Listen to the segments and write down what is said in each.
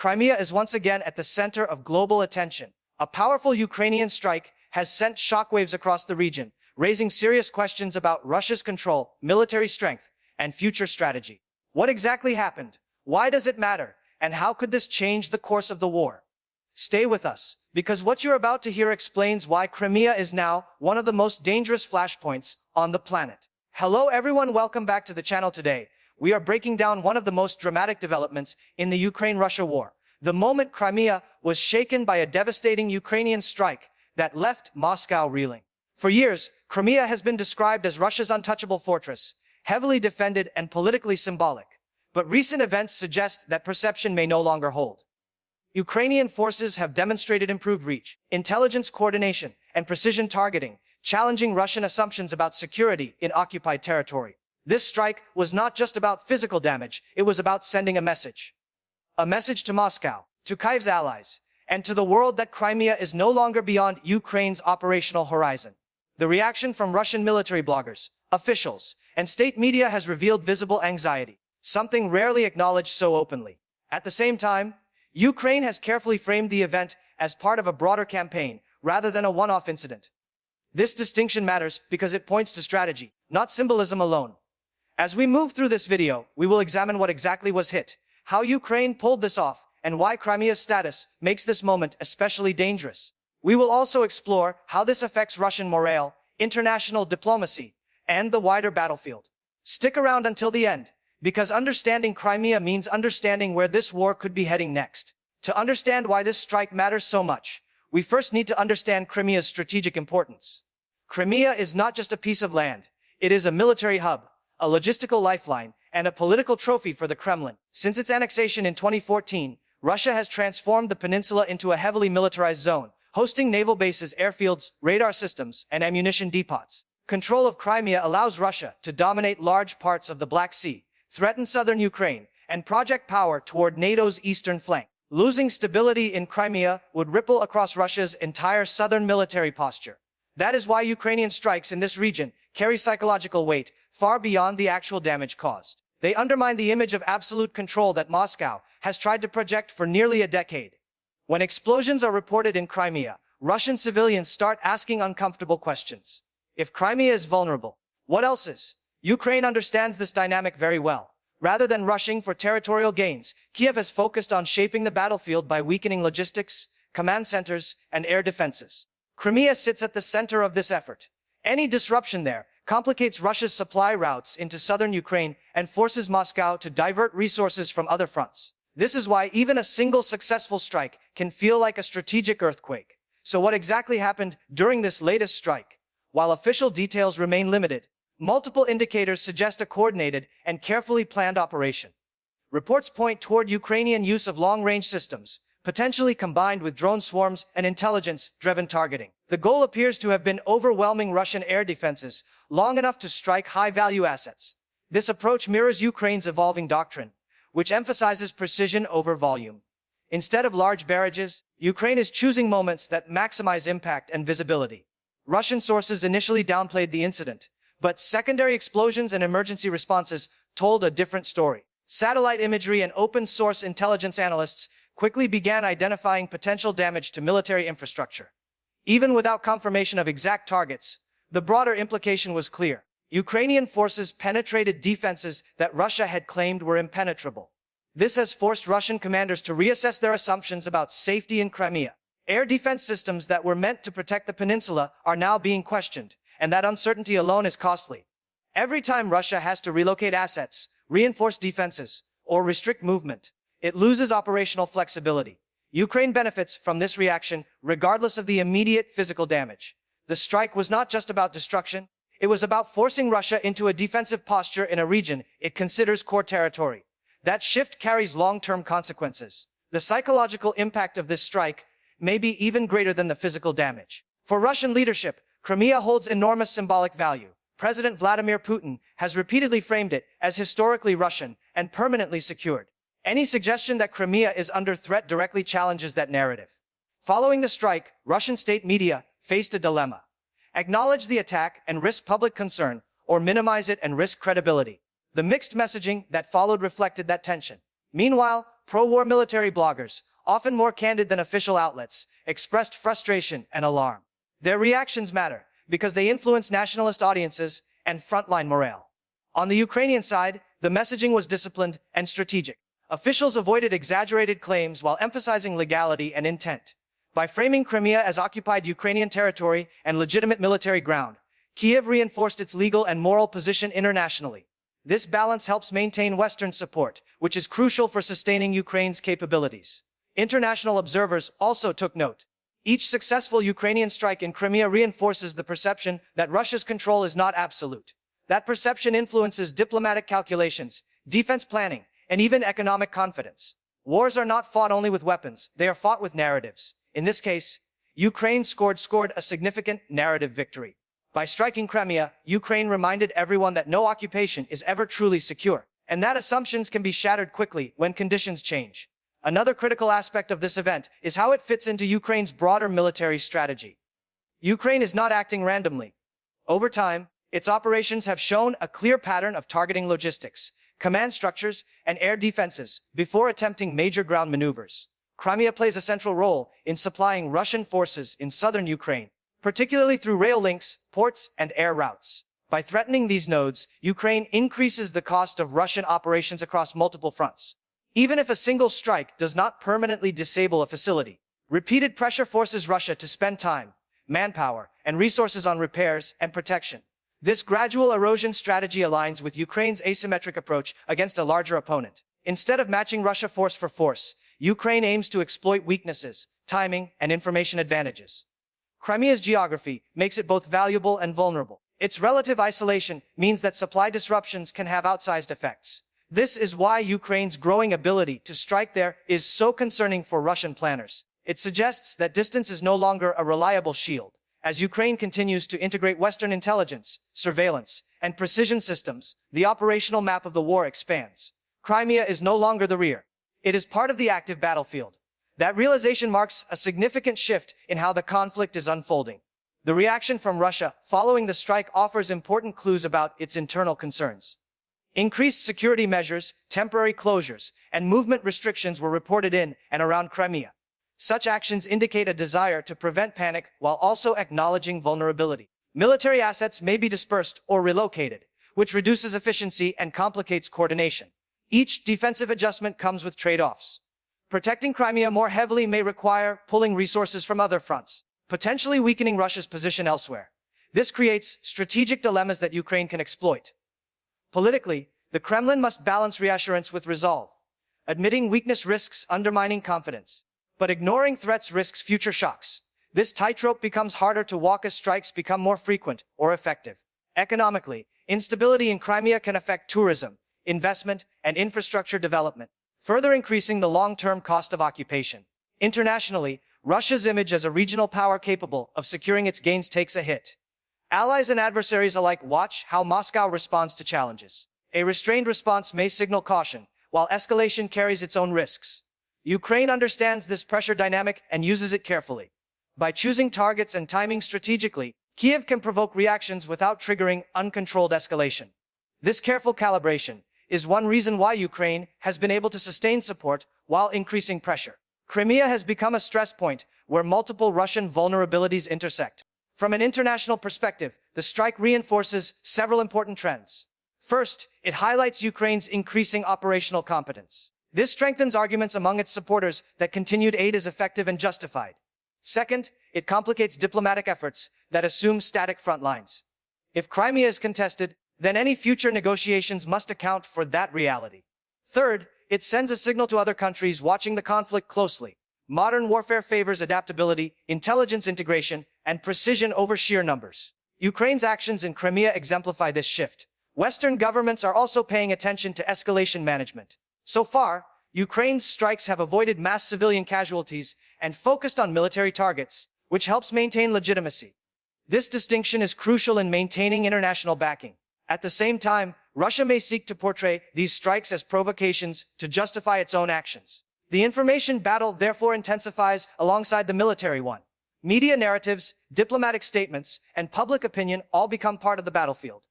Crimea is once again at the center of global attention. A powerful Ukrainian strike has sent shockwaves across the region, raising serious questions about Russia's control, military strength, and future strategy. What exactly happened? Why does it matter? And how could this change the course of the war? Stay with us, because what you're about to hear explains why Crimea is now one of the most dangerous flashpoints on the planet. Hello everyone, welcome back to the channel today. We are breaking down one of the most dramatic developments in the Ukraine-Russia war. The moment Crimea was shaken by a devastating Ukrainian strike that left Moscow reeling. For years, Crimea has been described as Russia's untouchable fortress, heavily defended and politically symbolic. But recent events suggest that perception may no longer hold. Ukrainian forces have demonstrated improved reach, intelligence coordination, and precision targeting, challenging Russian assumptions about security in occupied territory. This strike was not just about physical damage, it was about sending a message. A message to Moscow, to Kyiv's allies, and to the world that Crimea is no longer beyond Ukraine's operational horizon. The reaction from Russian military bloggers, officials, and state media has revealed visible anxiety, something rarely acknowledged so openly. At the same time, Ukraine has carefully framed the event as part of a broader campaign, rather than a one-off incident. This distinction matters because it points to strategy, not symbolism alone. As we move through this video, we will examine what exactly was hit, how Ukraine pulled this off, and why Crimea's status makes this moment especially dangerous. We will also explore how this affects Russian morale, international diplomacy, and the wider battlefield. Stick around until the end, because understanding Crimea means understanding where this war could be heading next. To understand why this strike matters so much, we first need to understand Crimea's strategic importance. Crimea is not just a piece of land, it is a military hub, a logistical lifeline, and a political trophy for the Kremlin. Since its annexation in 2014, Russia has transformed the peninsula into a heavily militarized zone, hosting naval bases, airfields, radar systems, and ammunition depots. Control of Crimea allows Russia to dominate large parts of the Black Sea, threaten southern Ukraine, and project power toward NATO's eastern flank. Losing stability in Crimea would ripple across Russia's entire southern military posture. That is why Ukrainian strikes in this region carry psychological weight far beyond the actual damage caused. They undermine the image of absolute control that Moscow has tried to project for nearly a decade. When explosions are reported in Crimea, Russian civilians start asking uncomfortable questions. If Crimea is vulnerable, what else is? Ukraine understands this dynamic very well. Rather than rushing for territorial gains, Kiev has focused on shaping the battlefield by weakening logistics, command centers, and air defenses. Crimea sits at the center of this effort. Any disruption there complicates Russia's supply routes into southern Ukraine and forces Moscow to divert resources from other fronts. This is why even a single successful strike can feel like a strategic earthquake. So what exactly happened during this latest strike? While official details remain limited, multiple indicators suggest a coordinated and carefully planned operation. Reports point toward Ukrainian use of long-range systems, potentially combined with drone swarms and intelligence-driven targeting. The goal appears to have been overwhelming Russian air defenses long enough to strike high-value assets. This approach mirrors Ukraine's evolving doctrine, which emphasizes precision over volume. Instead of large barrages, Ukraine is choosing moments that maximize impact and visibility. Russian sources initially downplayed the incident, but secondary explosions and emergency responses told a different story. Satellite imagery and open-source intelligence analysts quickly began identifying potential damage to military infrastructure. Even without confirmation of exact targets, the broader implication was clear. Ukrainian forces penetrated defenses that Russia had claimed were impenetrable. This has forced Russian commanders to reassess their assumptions about safety in Crimea. Air defense systems that were meant to protect the peninsula are now being questioned, and that uncertainty alone is costly. Every time Russia has to relocate assets, reinforce defenses, or restrict movement, it loses operational flexibility. Ukraine benefits from this reaction regardless of the immediate physical damage. The strike was not just about destruction, it was about forcing Russia into a defensive posture in a region it considers core territory. That shift carries long-term consequences. The psychological impact of this strike may be even greater than the physical damage. For Russian leadership, Crimea holds enormous symbolic value. President Vladimir Putin has repeatedly framed it as historically Russian and permanently secured. Any suggestion that Crimea is under threat directly challenges that narrative. Following the strike, Russian state media faced a dilemma. Acknowledge the attack and risk public concern, or minimize it and risk credibility. The mixed messaging that followed reflected that tension. Meanwhile, pro-war military bloggers, often more candid than official outlets, expressed frustration and alarm. Their reactions matter because they influence nationalist audiences and frontline morale. On the Ukrainian side, the messaging was disciplined and strategic. Officials avoided exaggerated claims while emphasizing legality and intent. By framing Crimea as occupied Ukrainian territory and legitimate military ground, Kiev reinforced its legal and moral position internationally. This balance helps maintain Western support, which is crucial for sustaining Ukraine's capabilities. International observers also took note. Each successful Ukrainian strike in Crimea reinforces the perception that Russia's control is not absolute. That perception influences diplomatic calculations, defense planning, and even economic confidence. Wars are not fought only with weapons, they are fought with narratives. In this case, Ukraine scored a significant narrative victory. By striking Crimea, Ukraine reminded everyone that no occupation is ever truly secure, and that assumptions can be shattered quickly when conditions change. Another critical aspect of this event is how it fits into Ukraine's broader military strategy. Ukraine is not acting randomly. Over time, its operations have shown a clear pattern of targeting logistics, command structures, and air defenses before attempting major ground maneuvers. Crimea plays a central role in supplying Russian forces in southern Ukraine, particularly through rail links, ports, and air routes. By threatening these nodes, Ukraine increases the cost of Russian operations across multiple fronts. Even if a single strike does not permanently disable a facility, repeated pressure forces Russia to spend time, manpower, and resources on repairs and protection. This gradual erosion strategy aligns with Ukraine's asymmetric approach against a larger opponent. Instead of matching Russia force for force, Ukraine aims to exploit weaknesses, timing, and information advantages. Crimea's geography makes it both valuable and vulnerable. Its relative isolation means that supply disruptions can have outsized effects. This is why Ukraine's growing ability to strike there is so concerning for Russian planners. It suggests that distance is no longer a reliable shield. As Ukraine continues to integrate Western intelligence, surveillance, and precision systems, the operational map of the war expands. Crimea is no longer the rear. It is part of the active battlefield. That realization marks a significant shift in how the conflict is unfolding. The reaction from Russia following the strike offers important clues about its internal concerns. Increased security measures, temporary closures, and movement restrictions were reported in and around Crimea. Such actions indicate a desire to prevent panic while also acknowledging vulnerability. Military assets may be dispersed or relocated, which reduces efficiency and complicates coordination. Each defensive adjustment comes with trade-offs. Protecting Crimea more heavily may require pulling resources from other fronts, potentially weakening Russia's position elsewhere. This creates strategic dilemmas that Ukraine can exploit. Politically, the Kremlin must balance reassurance with resolve. Admitting weakness risks undermining confidence, but ignoring threats risks future shocks. This tightrope becomes harder to walk as strikes become more frequent or effective. Economically, instability in Crimea can affect tourism, investment, and infrastructure development, further increasing the long-term cost of occupation. Internationally, Russia's image as a regional power capable of securing its gains takes a hit. Allies and adversaries alike watch how Moscow responds to challenges. A restrained response may signal caution, while escalation carries its own risks. Ukraine understands this pressure dynamic and uses it carefully. By choosing targets and timing strategically, Kiev can provoke reactions without triggering uncontrolled escalation. This careful calibration is one reason why Ukraine has been able to sustain support while increasing pressure. Crimea has become a stress point where multiple Russian vulnerabilities intersect. From an international perspective, the strike reinforces several important trends. First, it highlights Ukraine's increasing operational competence. This strengthens arguments among its supporters that continued aid is effective and justified. Second, it complicates diplomatic efforts that assume static front lines. If Crimea is contested, then any future negotiations must account for that reality. Third, it sends a signal to other countries watching the conflict closely. Modern warfare favors adaptability, intelligence integration, and precision over sheer numbers. Ukraine's actions in Crimea exemplify this shift. Western governments are also paying attention to escalation management. So far, Ukraine's strikes have avoided mass civilian casualties and focused on military targets, which helps maintain legitimacy. This distinction is crucial in maintaining international backing. At the same time, Russia may seek to portray these strikes as provocations to justify its own actions. The information battle therefore intensifies alongside the military one. Media narratives, diplomatic statements, and public opinion all become part of the battlefield.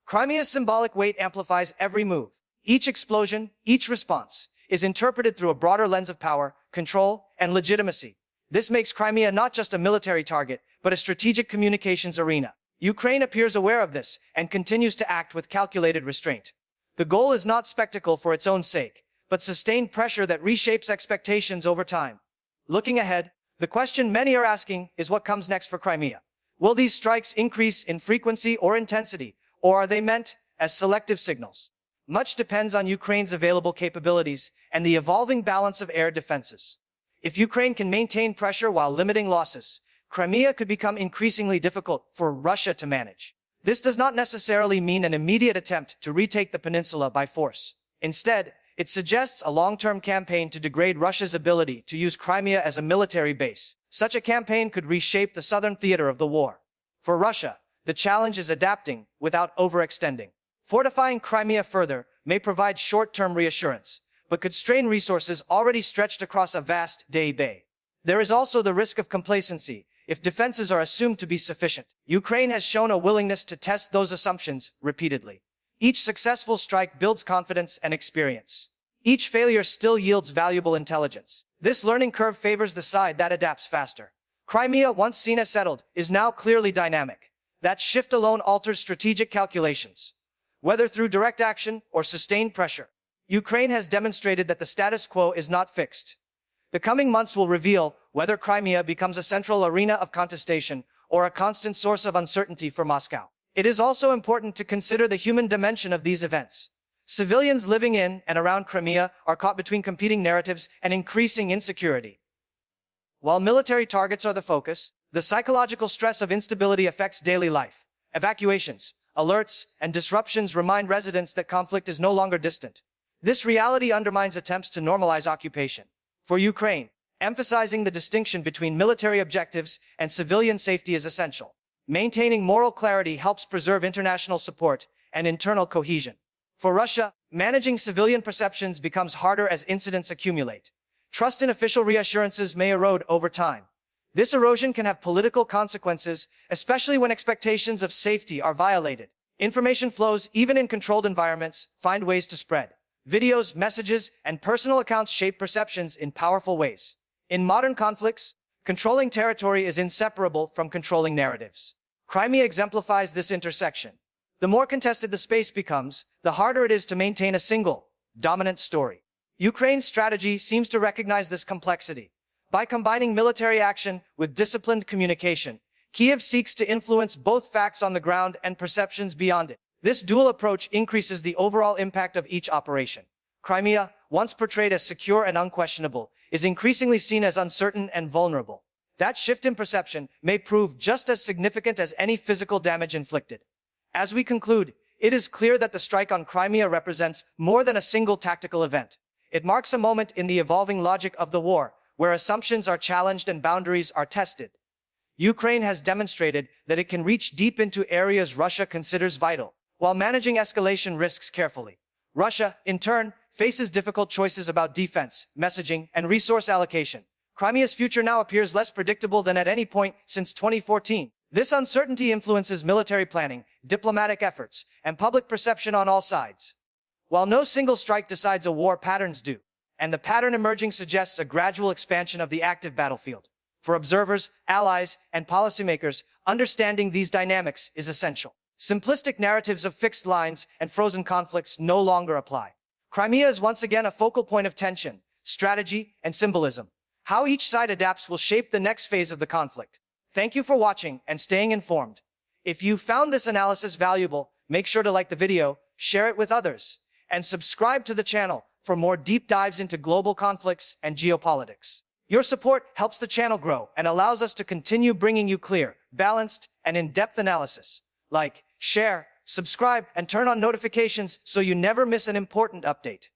Crimea's symbolic weight amplifies every move. Each explosion, each response, is interpreted through a broader lens of power, control, and legitimacy. This makes Crimea not just a military target, but a strategic communications arena. Ukraine appears aware of this and continues to act with calculated restraint. The goal is not spectacle for its own sake, but sustained pressure that reshapes expectations over time. Looking ahead, the question many are asking is what comes next for Crimea. Will these strikes increase in frequency or intensity, or are they meant as selective signals? Much depends on Ukraine's available capabilities and the evolving balance of air defenses. If Ukraine can maintain pressure while limiting losses, Crimea could become increasingly difficult for Russia to manage. This does not necessarily mean an immediate attempt to retake the peninsula by force. Instead, it suggests a long-term campaign to degrade Russia's ability to use Crimea as a military base. Such a campaign could reshape the southern theater of the war. For Russia, the challenge is adapting without overextending. Fortifying Crimea further may provide short-term reassurance, but could strain resources already stretched across a vast bay. There is also the risk of complacency if defenses are assumed to be sufficient. Ukraine has shown a willingness to test those assumptions repeatedly. Each successful strike builds confidence and experience. Each failure still yields valuable intelligence. This learning curve favors the side that adapts faster. Crimea, once seen as settled, is now clearly dynamic. That shift alone alters strategic calculations. Whether through direct action or sustained pressure, Ukraine has demonstrated that the status quo is not fixed. The coming months will reveal whether Crimea becomes a central arena of contestation or a constant source of uncertainty for Moscow. It is also important to consider the human dimension of these events. Civilians living in and around Crimea are caught between competing narratives and increasing insecurity. While military targets are the focus, the psychological stress of instability affects daily life. Evacuations, alerts, and disruptions remind residents that conflict is no longer distant. This reality undermines attempts to normalize occupation. For Ukraine, emphasizing the distinction between military objectives and civilian safety is essential. Maintaining moral clarity helps preserve international support and internal cohesion. For Russia, managing civilian perceptions becomes harder as incidents accumulate. Trust in official reassurances may erode over time. This erosion can have political consequences, especially when expectations of safety are violated. Information flows, even in controlled environments, find ways to spread. Videos, messages, and personal accounts shape perceptions in powerful ways. In modern conflicts, controlling territory is inseparable from controlling narratives. Crimea exemplifies this intersection. The more contested the space becomes, the harder it is to maintain a single, dominant story. Ukraine's strategy seems to recognize this complexity. By combining military action with disciplined communication, Kiev seeks to influence both facts on the ground and perceptions beyond it. This dual approach increases the overall impact of each operation. Crimea, once portrayed as secure and unquestionable, is increasingly seen as uncertain and vulnerable. That shift in perception may prove just as significant as any physical damage inflicted. As we conclude, it is clear that the strike on Crimea represents more than a single tactical event. It marks a moment in the evolving logic of the war, where assumptions are challenged and boundaries are tested. Ukraine has demonstrated that it can reach deep into areas Russia considers vital, while managing escalation risks carefully. Russia, in turn, faces difficult choices about defense, messaging, and resource allocation. Crimea's future now appears less predictable than at any point since 2014. This uncertainty influences military planning, diplomatic efforts, and public perception on all sides. While no single strike decides a war, patterns do, and the pattern emerging suggests a gradual expansion of the active battlefield. For observers, allies, and policymakers, understanding these dynamics is essential. Simplistic narratives of fixed lines and frozen conflicts no longer apply. Crimea is once again a focal point of tension, strategy, and symbolism. How each side adapts will shape the next phase of the conflict. Thank you for watching and staying informed. If you found this analysis valuable, make sure to like the video, share it with others, and subscribe to the channel for more deep dives into global conflicts and geopolitics. Your support helps the channel grow and allows us to continue bringing you clear, balanced, and in-depth analysis. Like, share, subscribe, and turn on notifications so you never miss an important update.